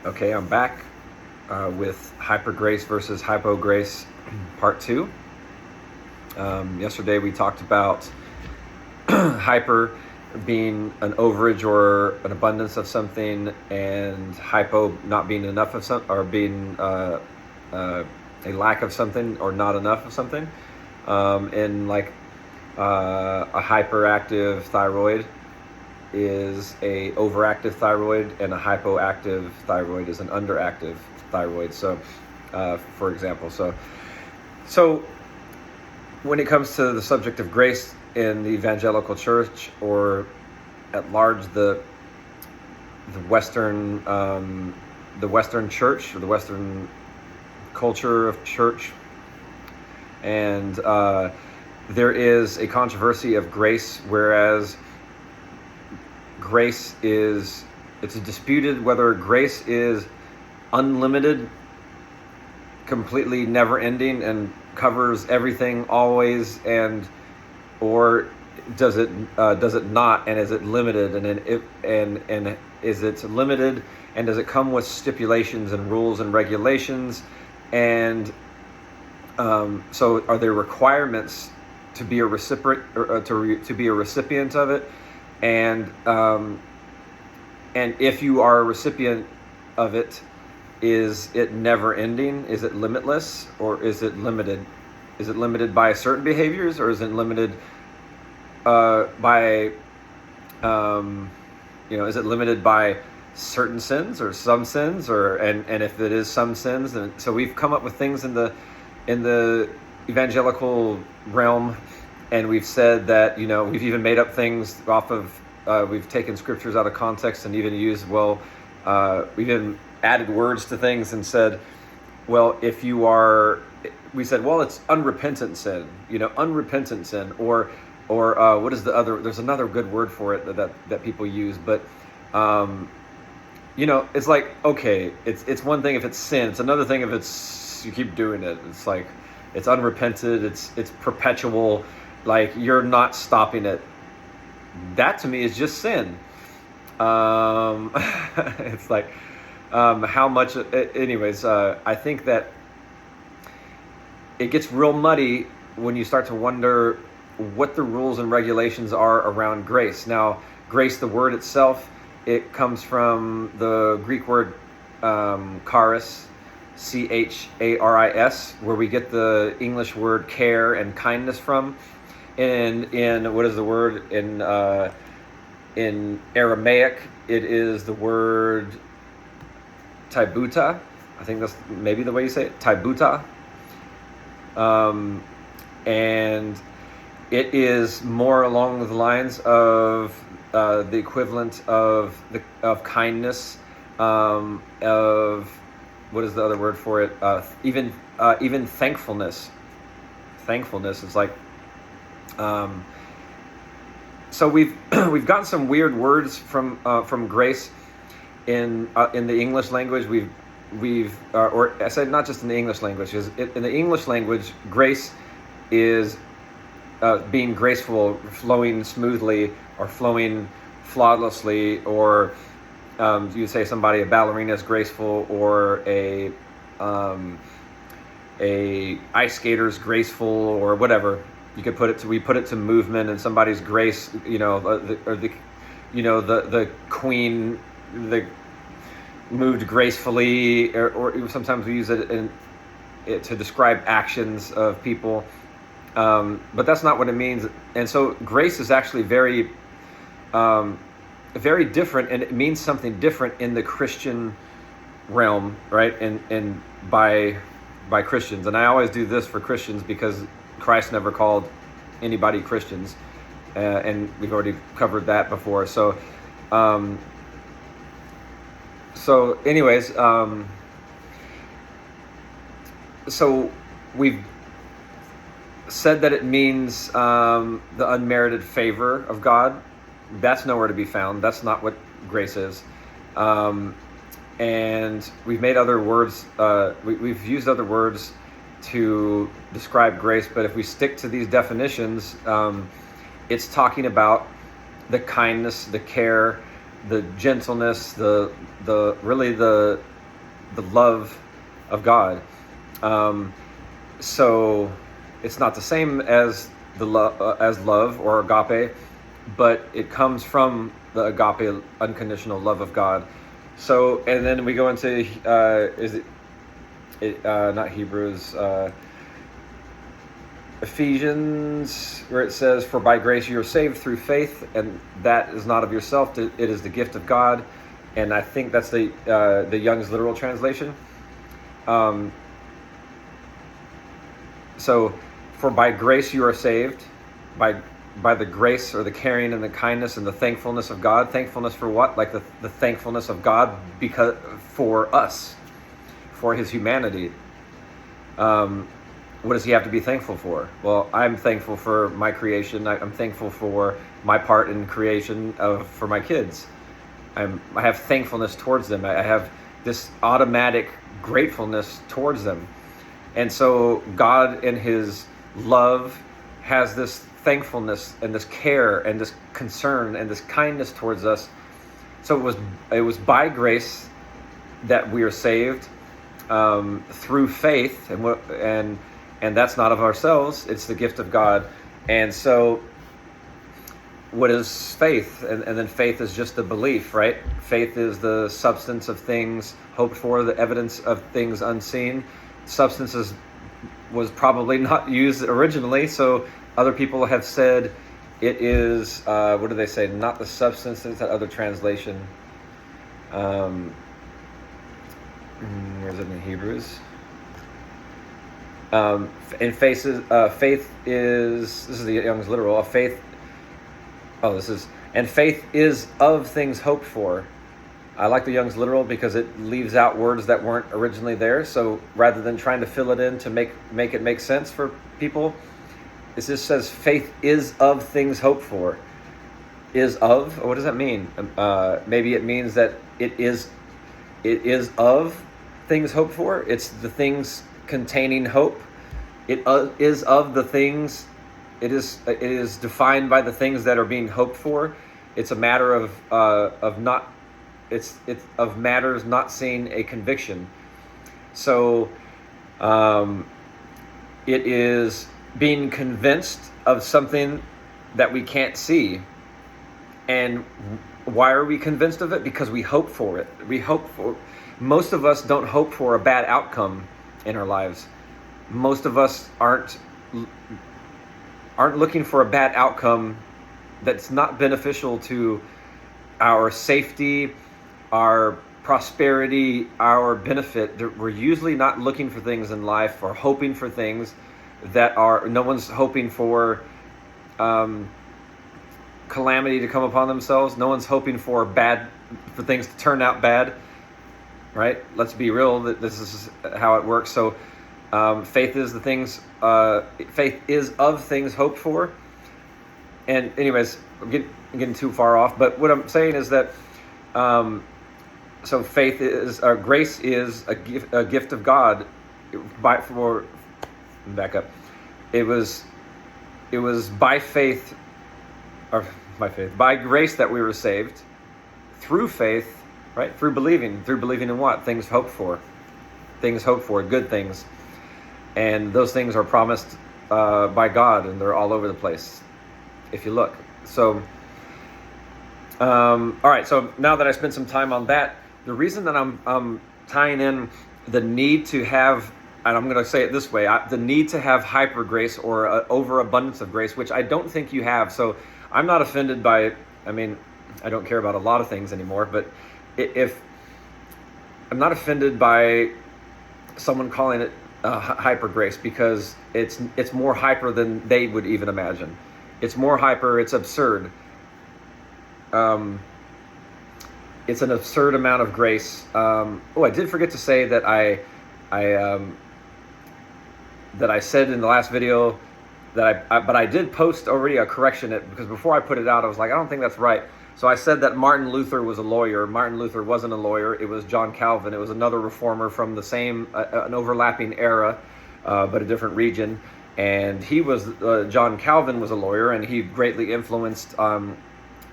Okay, I'm back with hyper grace versus hypo grace, part two. Yesterday we talked about hyper being an overage or an abundance of something, and hypo not being enough of something, or being a lack of something or not enough of something. And like a hyperactive thyroid is a overactive thyroid, and a hypoactive thyroid is an underactive thyroid. So, for example, so when it comes to the subject of grace in the evangelical church, or at large Western the Western church, or the Western culture of church, and there is a controversy of grace, whereas it's disputed whether grace is unlimited, completely never ending, and covers everything always, or does it not, and is it limited, and is it limited, and does it come with stipulations and rules and regulations, and so are there requirements to be a recipient, or to be a recipient of it? And if you are a recipient of it, is it never ending? Is it limitless, or is it limited? Is it limited by certain behaviors, or is it limited by is it limited by certain sins or some sins, or and if it is some sins, then so we've come up with things in the evangelical realm. And we've said that, we've even made up things off of, we've taken scriptures out of context and even used, we've even added words to things and said, well, we said, well, it's unrepentant sin, unrepentant sin, or what is the other, there's another good word for it that people use, but, it's like, okay, it's one thing if it's sin, it's another thing if you keep doing it. It's like, it's unrepented, it's perpetual, like you're not stopping it. That to me is just sin. It's like, how much, anyways, I think that it gets real muddy when you start to wonder what the rules and regulations are around grace. Now, grace, the word itself, it comes from the Greek word charis, charis, where we get the English word care and kindness from. And in what is the word in Aramaic? It is the word tibuta. I think that's maybe the way you say it, tibuta. And it is more along the lines of the equivalent of kindness, of what is the other word for it? Even thankfulness. Thankfulness is like. So we've gotten some weird words from grace in the English language. Or I said not just in the English language, because in the English language, grace is being graceful, flowing smoothly, or flowing flawlessly, or you say a ballerina is graceful, or a ice skater is graceful, or whatever. You could we put it to movement, and somebody's grace, the queen, moved gracefully, or sometimes we use it to describe actions of people, but that's not what it means. And so grace is actually very, very different, and it means something different in the Christian realm, right? And by Christians, and I always do this for Christians because Christ never called anybody Christians, and we've already covered that before. So anyways, so we've said that it means the unmerited favor of God. That's nowhere to be found. That's not what grace is. And we've made other words, we've used other words to describe grace, but if we stick to these definitions, it's talking about the kindness, the care, the gentleness, the the love of God. So it's not the same as as love or agape, but it comes from the agape, unconditional love of God. So, and then we go into not Hebrews, Ephesians, where it says, "For by grace you are saved through faith, and that is not of yourself; it is the gift of God." And I think that's the Young's literal translation. So, for by grace you are saved, by the grace or the caring and the kindness and the thankfulness of God. Thankfulness for what? Like the thankfulness of God because for us, for His humanity. What does He have to be thankful for? Well, I'm thankful for my creation. I'm thankful for my part in creation for my kids. I have thankfulness towards them. I have this automatic gratefulness towards them. And so God in His love has this thankfulness and this care and this concern and this kindness towards us. So it was by grace that we are saved through faith, and that's not of ourselves. It's the gift of God. And so what is faith? And then faith is just a belief, right? Faith is the substance of things hoped for, the evidence of things unseen. Substances was probably not used originally, so other people have said it is, what do they say? Not the substance, it's that other translation. Where is it in Hebrews? And faith is, this is the Young's literal, and faith is of things hoped for. I like the Young's literal because it leaves out words that weren't originally there. So rather than trying to fill it in to make it make sense for people, it just says faith is of things hoped for. Is of? What does that mean? Maybe it means that it is of things hoped for. It's the things containing hope. It is of the things. It is defined by the things that are being hoped for. It's a matter of not. It's of matters not seeing a conviction. So it is being convinced of something that we can't see. And why are we convinced of it? Because we hope for it. Most of us don't hope for a bad outcome in our lives. Most of us aren't looking for a bad outcome that's not beneficial to our safety, our prosperity, our benefit. We're usually not looking for things in life or hoping for things that are, no one's hoping for calamity to come upon themselves. No one's hoping for things to turn out bad, right? Let's be real, that this is how it works. So faith is faith is of things hoped for. And anyways, I'm getting too far off, but what I'm saying is that so faith is, grace is a gift of God. Back up. It was by faith, by grace that we were saved through faith, right? Through believing in what? Things hoped for, good things, and those things are promised by God, and they're all over the place if you look. So, all right. So now that I spent some time on that, the reason that I'm tying in the need to have, and I'm going to say it this way, the need to have hyper grace or overabundance of grace, which I don't think you have. So I'm not offended by it. I mean, I don't care about a lot of things anymore, but if I'm not offended by someone calling it hyper grace, because it's more hyper than they would even imagine. It's more hyper. It's absurd. It's an absurd amount of grace. I did forget to say that that I said in the last video but I did post already a correction because before I put it out, I was like, I don't think that's right. So I said that Martin Luther was a lawyer. Martin Luther wasn't a lawyer. It was John Calvin. It was another reformer from the same, an overlapping era, but a different region. And John Calvin was a lawyer, and he greatly influenced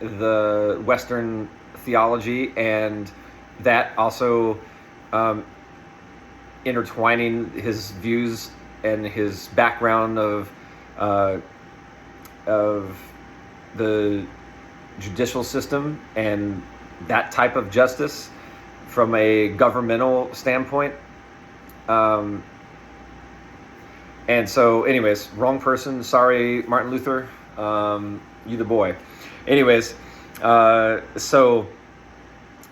the Western theology, and that also intertwining his views and his background of the judicial system and that type of justice from a governmental standpoint. And so, anyways, wrong person. Sorry, Martin Luther. You the boy. Anyways, so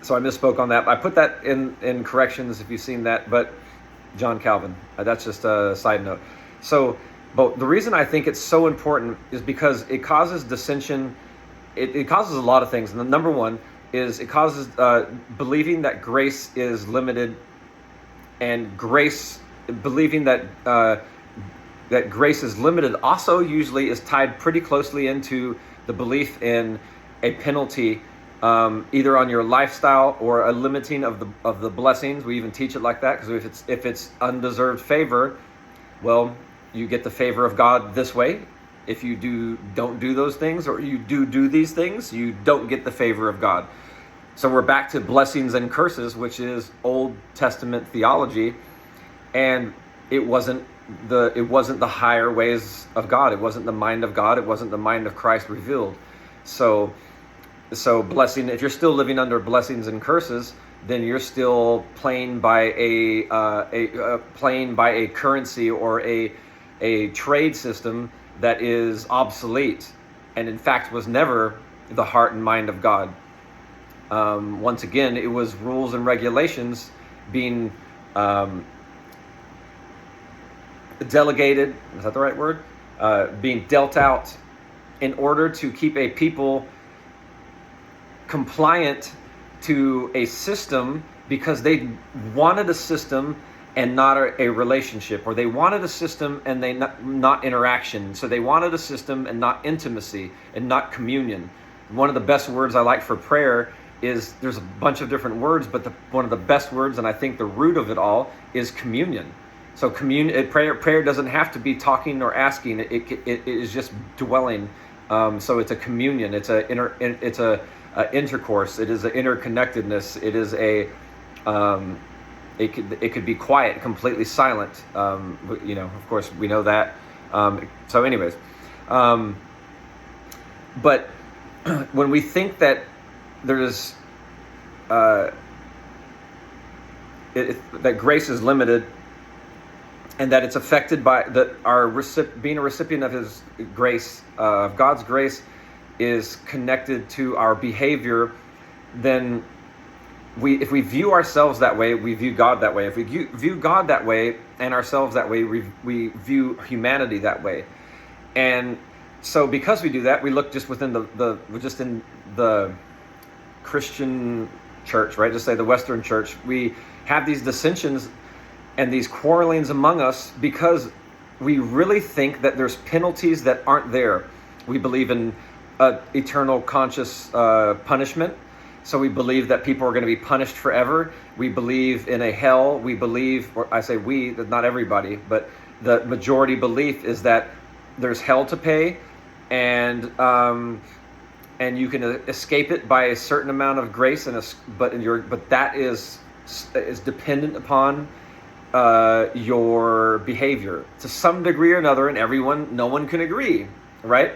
I misspoke on that. I put that in corrections if you've seen that, but John Calvin. That's just a side note. So, but the reason I think it's so important is because it causes dissension. It causes a lot of things. And the number one is it causes believing that grace is limited, and believing that that grace is limited also usually is tied pretty closely into the belief in a penalty, either on your lifestyle or a limiting of the blessings. We even teach it like that, because if it's undeserved favor, well, you get the favor of God this way. If you don't do those things, or you do these things, you don't get the favor of God. So we're back to blessings and curses, which is Old Testament theology, and it wasn't the higher ways of God. It wasn't the mind of God. It wasn't the mind of Christ revealed. So blessing. If you're still living under blessings and curses, then you're still playing by a currency or a trade system that is obsolete, and in fact was never the heart and mind of God. Once again, it was rules and regulations being delegated, is that the right word? Being dealt out in order to keep a people compliant to a system, because they wanted a system and not a relationship, or they wanted a system and not interaction. So they wanted a system and not intimacy and not communion. One of the best words I like for prayer is, there's a bunch of different words, but one of the best words, and I think the root of it all, is communion. So prayer doesn't have to be talking or asking. It is just dwelling. So it's a communion. It's a intercourse. It is an interconnectedness. It is a it could be quiet, completely silent. Of course, we know that. So, anyways, but when we think that there's that grace is limited, and that it's affected by being a recipient of His grace, of God's grace, is connected to our behavior, then if we view ourselves that way, we view God that way. If we view God that way and ourselves that way, we view humanity that way. And so because we do that, we look just within in the Christian church, right? Just say the Western church. We have these dissensions and these quarrelings among us because we really think that there's penalties that aren't there. We believe in eternal conscious punishment. So we believe that people are going to be punished forever. We believe in a hell. We believe, or I say we, not everybody, but the majority belief is that there's hell to pay, and you can escape it by a certain amount of grace, but that is dependent upon your behavior to some degree or another, and no one can agree, right?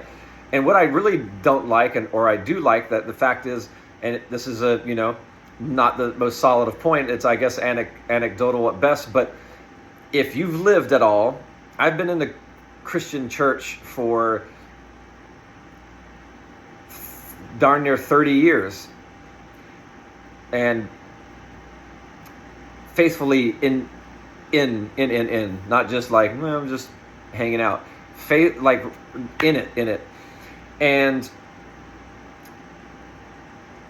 And what I really don't like, or I do like, that the fact is, and this is not the most solid of point, it's, I guess, anecdotal at best, but if you've lived at all, I've been in the Christian church for darn near 30 years, and faithfully in, not just like, well, I'm just hanging out, faith, like in it, and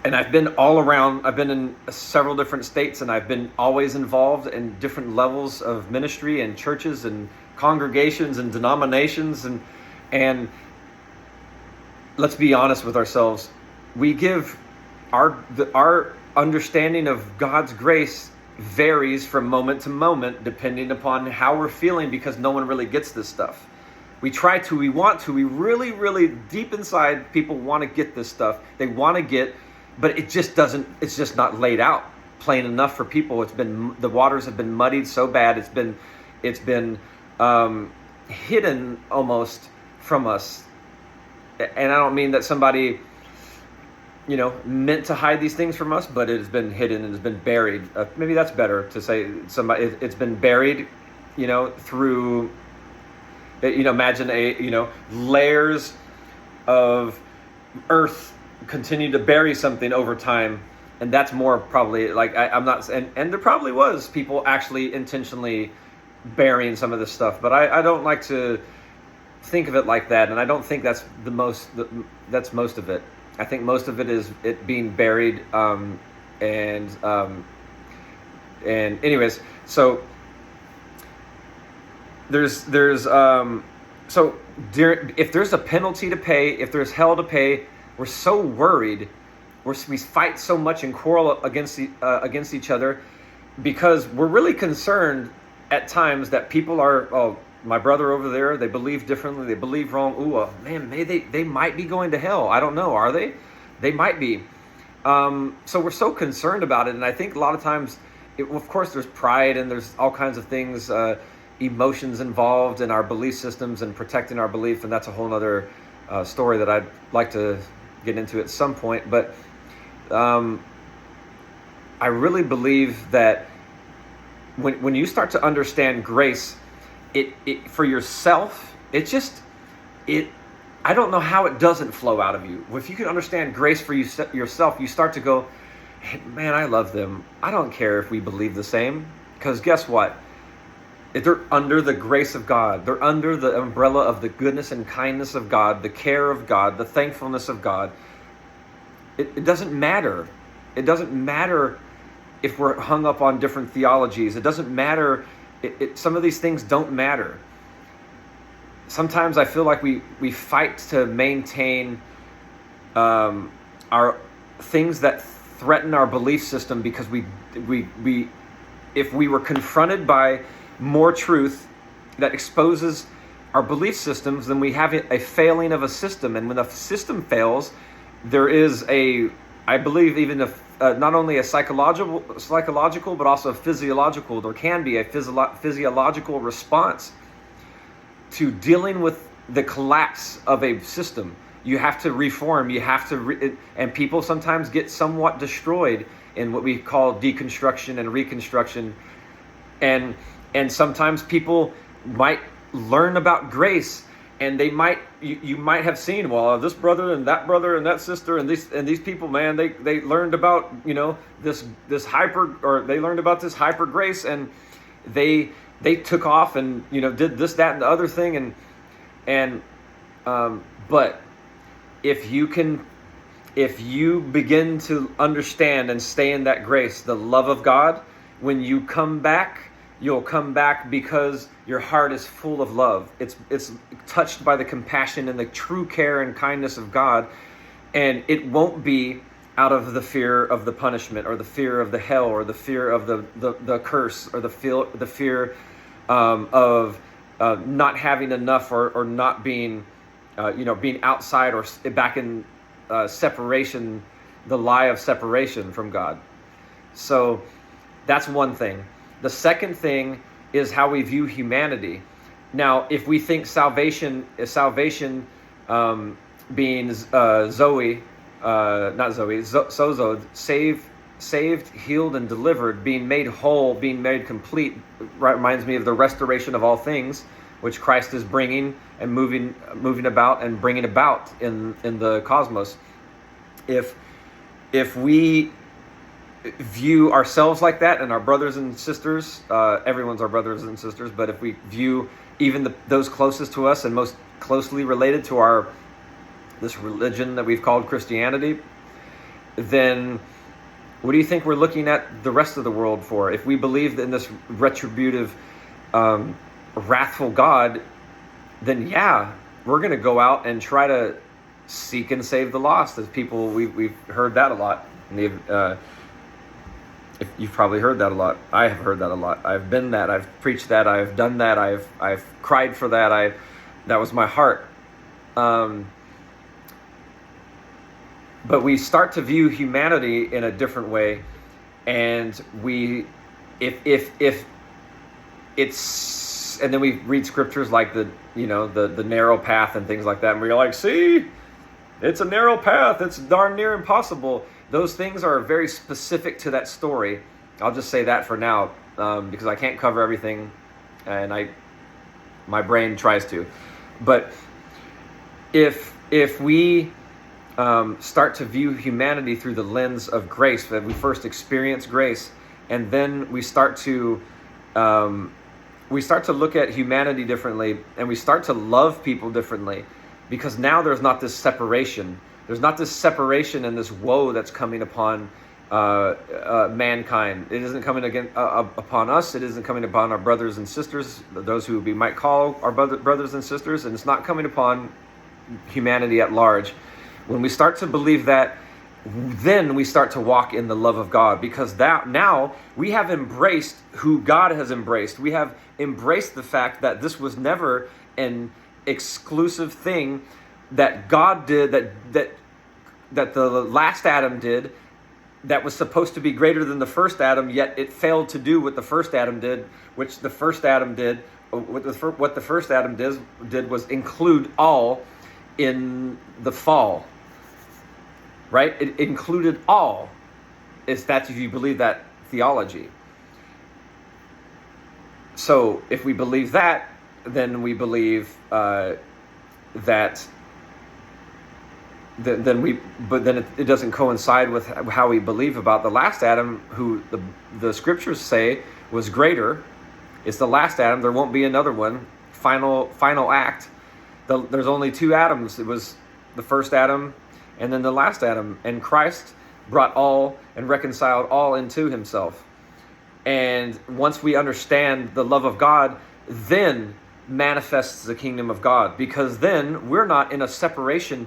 I've been all around. I've been in several different states, and I've been always involved in different levels of ministry and churches and congregations and denominations, and let's be honest with ourselves. We give our understanding of God's grace varies from moment to moment depending upon how we're feeling, because no one really gets this stuff. We want to, we really, really deep inside, people want to get this stuff. They want to get, but it's just not laid out plain enough for people. The waters have been muddied so bad. It's been hidden almost from us. And I don't mean that somebody, meant to hide these things from us, but it has been hidden and has been buried. Maybe that's better to say. It's been buried, through, imagine layers of earth continue to bury something over time. And that's more probably like, I'm not, and there probably was people actually intentionally burying some of this stuff, but I don't like to think of it like that. And I don't think that's that's most of it. I think most of it is it being buried. And anyways, so if there's a penalty to pay, if there's hell to pay, we're so worried. We fight so much and quarrel against each other because we're really concerned at times that people are, my brother over there, they believe differently, they believe wrong. Ooh, man, they might be going to hell. I don't know. Are they? They might be. So we're so concerned about it. And I think a lot of times, of course, there's pride and there's all kinds of things, emotions involved in our belief systems and protecting our belief. And that's a whole other story that I'd like to get into at some point. But I really believe that when you start to understand grace, it for yourself, I don't know how it doesn't flow out of you. If you can understand grace for yourself, you start to go, hey, man, I love them. I don't care if we believe the same, because guess what? If they're under the grace of God. They're under the umbrella of the goodness and kindness of God, the care of God, the thankfulness of God. It doesn't matter. It doesn't matter if we're hung up on different theologies. It doesn't matter. Some of these things don't matter. Sometimes I feel like we fight to maintain our things that threaten our belief system because we if we were confronted by more truth that exposes our belief systems, then we have a failing of a system. And when the system fails, there is I believe even not only a psychological, but also a physiological. There can be a physiological response to dealing with the collapse of a system. You have to reform. You have to, and people sometimes get somewhat destroyed in what we call deconstruction and reconstruction. And sometimes people might learn about grace. And they might, you might have seen, well, this brother and that sister and these people, man, they learned about, this hyper, or they learned about this hyper grace, and they took off and did this, that, and the other thing, but if you begin to understand and stay in that grace, the love of God, when you come back, you'll come back because your heart is full of love. It's touched by the compassion and the true care and kindness of God. And it won't be out of the fear of the punishment or the fear of the hell or the fear of the curse or the fear of not having enough or not being, being outside or back in separation, the lie of separation from God. So that's one thing. The second thing is how we view humanity. Now, if we think salvation being sozo, saved, healed, and delivered, being made whole, being made complete, reminds me of the restoration of all things, which Christ is bringing and moving about and bringing about in the cosmos. If we view ourselves like that and our brothers and sisters, everyone's our brothers and sisters, but if we view even those closest to us and most closely related to this religion that we've called Christianity, then what do you think we're looking at the rest of the world for? If we believe in this retributive, wrathful God, then yeah, we're going to go out and try to seek and save the lost. As people, we've heard that a lot. If you've probably heard that a lot. I have heard that a lot. I've been that. I've preached that. I've done that. I've cried for that. That was my heart. But we start to view humanity in a different way. and if it's, and then we read scriptures like the narrow path and things like that, and we're like, see, it's a narrow path, it's darn near impossible. Those things are very specific to that story. I'll just say that for now, because I can't cover everything, and my brain tries to. But if we start to view humanity through the lens of grace, that we first experience grace, and then we start to look at humanity differently, and we start to love people differently, because now there's not this separation. There's not this separation and this woe that's coming upon mankind. It isn't coming upon us. It isn't coming upon our brothers and sisters, those who we might call our brothers and sisters, and it's not coming upon humanity at large. When we start to believe that, then we start to walk in the love of God, because now we have embraced who God has embraced. We have embraced the fact that this was never an exclusive thing that God did, that the last Adam did, that was supposed to be greater than the first Adam, yet it failed to do what the first Adam did, which the first Adam did. What the first Adam did was include all in the fall, right? It included all. If you believe that theology. So if we believe that, then we believe that. Then it doesn't coincide with how we believe about the last Adam, who the scriptures say was greater. It's the last Adam. There won't be another one. Final act. There's only two Adams. It was the first Adam and then the last Adam. And Christ brought all and reconciled all into himself. And once we understand the love of God, then manifests the kingdom of God. Because then we're not in a separation.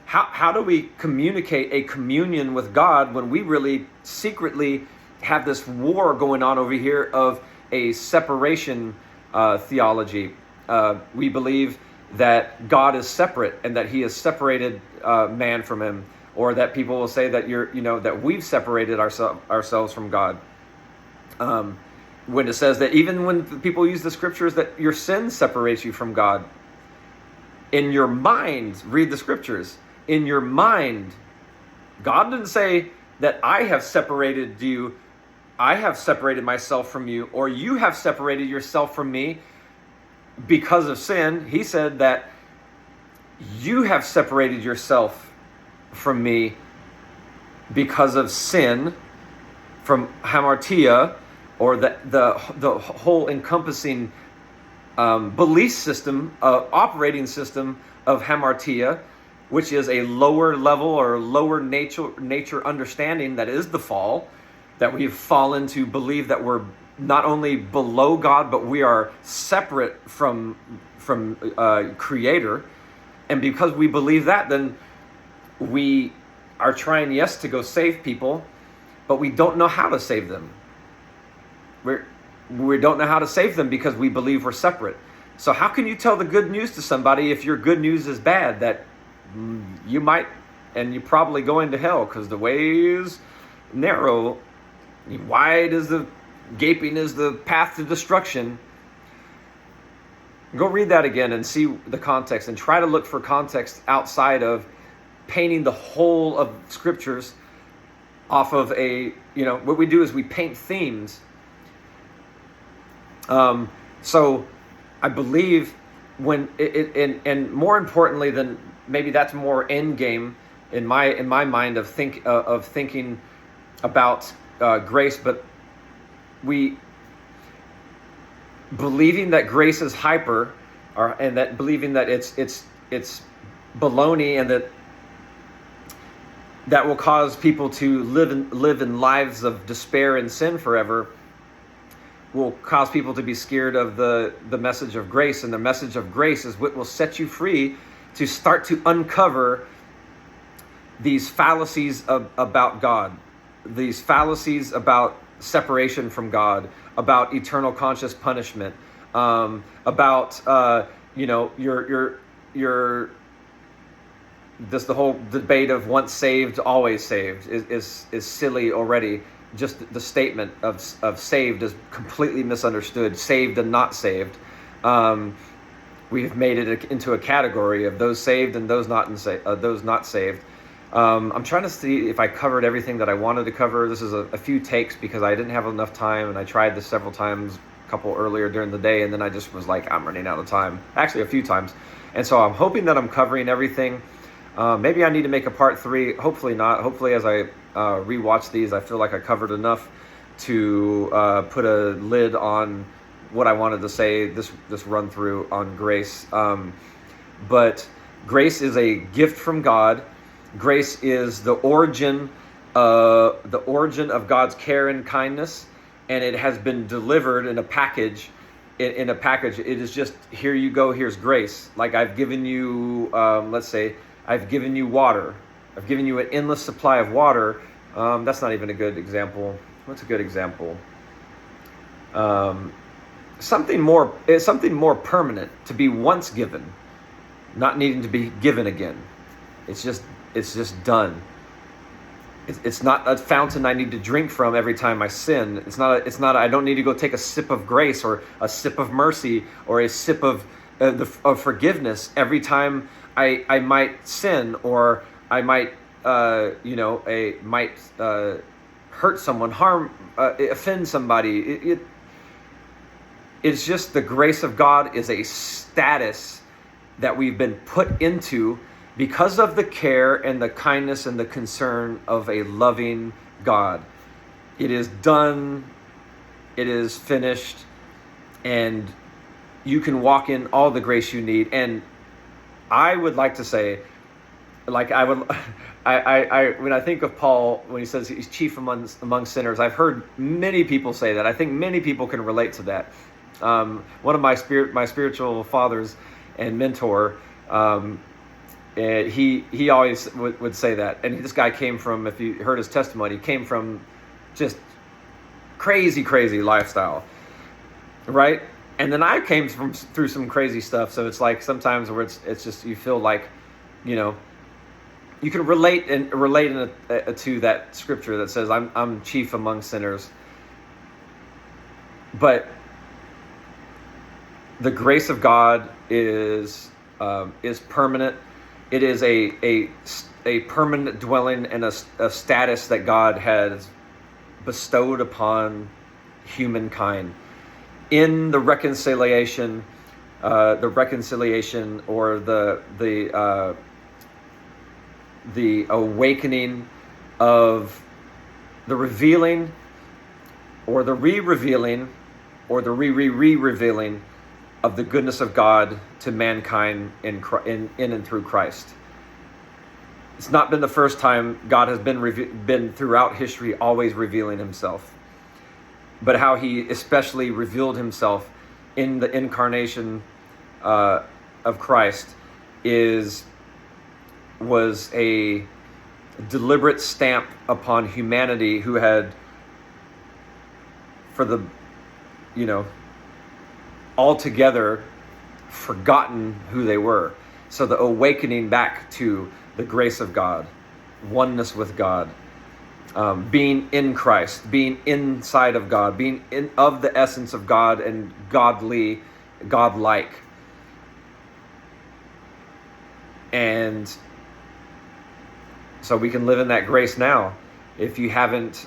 How do we communicate a communion with God when we really secretly have this war going on over here of a separation theology? We believe that God is separate and that he has separated man from him, or that people will say that that we've separated ourselves from God. When it says that, even when people use the scriptures that your sin separates you from God, in your mind, read the scriptures. In your mind, God didn't say that I have separated you, I have separated myself from you, or you have separated yourself from me because of sin. He said that you have separated yourself from me because of sin, from hamartia, or the whole encompassing belief system, operating system of hamartia, which is a lower level or lower nature understanding that is the fall, that we've fallen to believe that we're not only below God, but we are separate from Creator. And because we believe that, then we are trying, yes, to go save people, but we don't know how to save them. We don't know how to save them because we believe we're separate. So how can you tell the good news to somebody if your good news is bad, that you might, and you're probably going to hell, because the way is narrow, wide is the gaping is the path to destruction. Go read that again and see the context, and try to look for context outside of painting the whole of scriptures off of what we do is we paint themes. So I believe when and more importantly than maybe that's more end game in my mind of thinking about grace, but we believing that grace is hyper, and that believing that it's baloney, and that will cause people to live in lives of despair and sin forever, will cause people to be scared of the message of grace. And the message of grace is what will set you free to start to uncover these fallacies about God, these fallacies about separation from God, about eternal conscious punishment, about your this the whole debate of once saved always saved is silly already. just the statement of saved is completely misunderstood. Saved and not saved. We've made it into a category of those saved and those not saved. I'm trying to see if I covered everything that I wanted to cover. This is a few takes because I didn't have enough time, and I tried this several times, a couple earlier during the day, and then I just was like, I'm running out of time. Actually, a few times. And so I'm hoping that I'm covering everything. Maybe I need to make a part 3. Hopefully not. Hopefully as I rewatch these, I feel like I covered enough to put a lid on what I wanted to say, this run through on grace. But grace is a gift from God. Grace is the origin of God's care and kindness, and it has been delivered in a package. In a package, it is just, here you go. Here's grace. Like I've given you, let's say, I've given you water. I've given you an endless supply of water. That's not even a good example. What's a good example? Something more permanent, to be once given, not needing to be given again. It's just done. It's not a fountain I need to drink from every time I sin. It's not. I don't need to go take a sip of grace or a sip of mercy or a sip of forgiveness every time I might sin, or I might hurt someone, offend somebody. It's just the grace of God is a status that we've been put into because of the care and the kindness and the concern of a loving God. It is done. It is finished. And you can walk in all the grace you need. And I would like to say, like I when I think of Paul, when he says he's chief among sinners, I've heard many people say that. I think many people can relate to that. One of my spiritual fathers and mentor, he always would say that. And this guy came from, if you heard his testimony, he came from just crazy lifestyle, right? And then I came through some crazy stuff. So it's like sometimes where it's just, you feel like, you can relate to that scripture that says I'm chief among sinners. But the grace of God is permanent. It is a permanent dwelling and a status that God has bestowed upon humankind in the reconciliation, or the awakening of the revealing, or the re-revealing, or the re-revealing of the goodness of God to mankind in and through Christ. It's not been the first time God has been throughout history always revealing himself, but how he especially revealed himself in the incarnation of Christ was a deliberate stamp upon humanity who had, altogether forgotten who they were. So the awakening back to the grace of God, oneness with God, being in Christ, being inside of God, being of the essence of God and godly, godlike. And so we can live in that grace now. If you haven't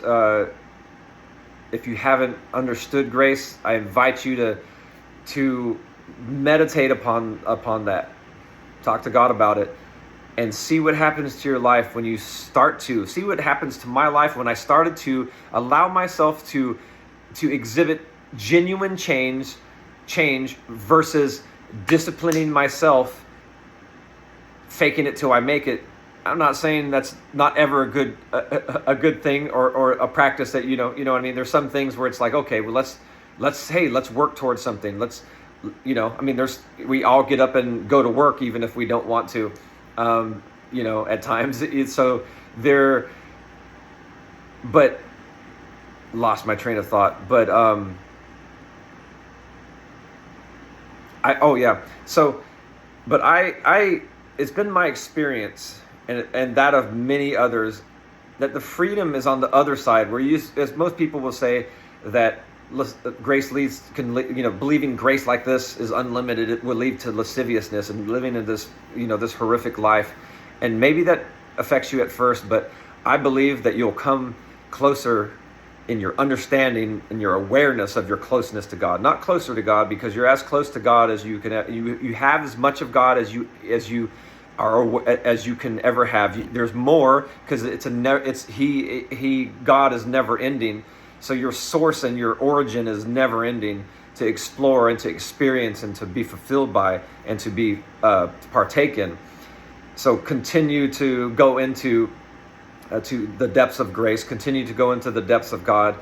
understood grace, I invite you to meditate upon that. Talk to God about it and see what happens to your life when you start to. See what happens to my life when I started to allow myself to exhibit genuine change versus disciplining myself, faking it till I make it. I'm not saying that's not ever a good thing or a practice that, what I mean? There's some things where it's like, okay, well, let's work towards something. We all get up and go to work even if we don't want to, at times. But lost my train of thought. But it's been my experience and that of many others that the freedom is on the other side, where you, as most people will say, that grace leads, believing grace like this is unlimited. It will lead to lasciviousness and living in this, this horrific life. And maybe that affects you at first, but I believe that you'll come closer in your understanding and your awareness of your closeness to God. Not closer to God, because you're as close to God as you can. You have as much of God as you can ever have. There's more, because God is never ending. So your source and your origin is never ending to explore and to experience and to be fulfilled by and to be partake in. So continue to go into to the depths of grace, continue to go into the depths of God.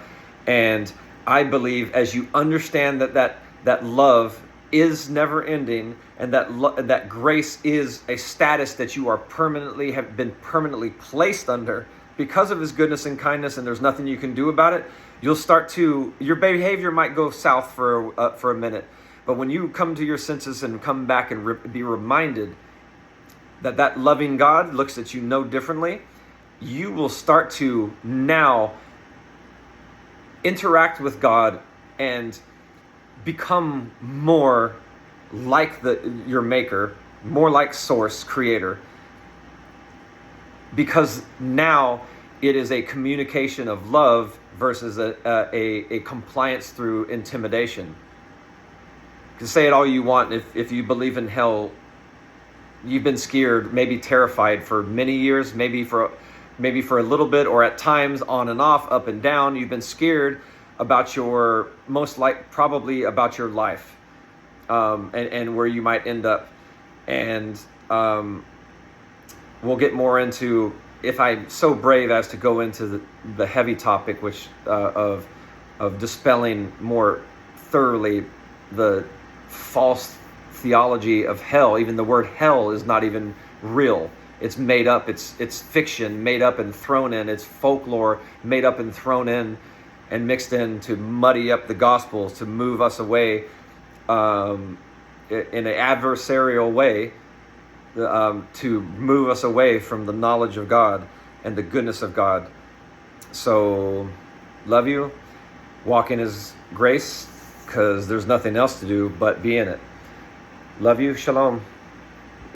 And I believe as you understand that love is never ending, and that grace is a status that you have been permanently placed under because of his goodness and kindness, and there's nothing you can do about it, your behavior might go south for a minute. But when you come to your senses and come back and be reminded that loving God looks at you no differently, you will start to now interact with God and become more like your maker, more like source, creator, because now it is a communication of love versus a compliance through intimidation. You can say it all you want. If you believe in hell, you've been scared, maybe terrified for many years, maybe for a little bit, or at times on and off, up and down. You've been scared about probably about your life, and where you might end up. And we'll get more into, if I'm so brave as to go into the heavy topic, which of dispelling more thoroughly the false theology of hell. Even the word hell is not even real. It's made up. It's fiction made up and thrown in. It's folklore made up and thrown in and mixed in to muddy up the Gospels, to move us away in an adversarial way, to move us away from the knowledge of God and the goodness of God. So, love you. Walk in his grace, because there's nothing else to do but be in it. Love you. Shalom.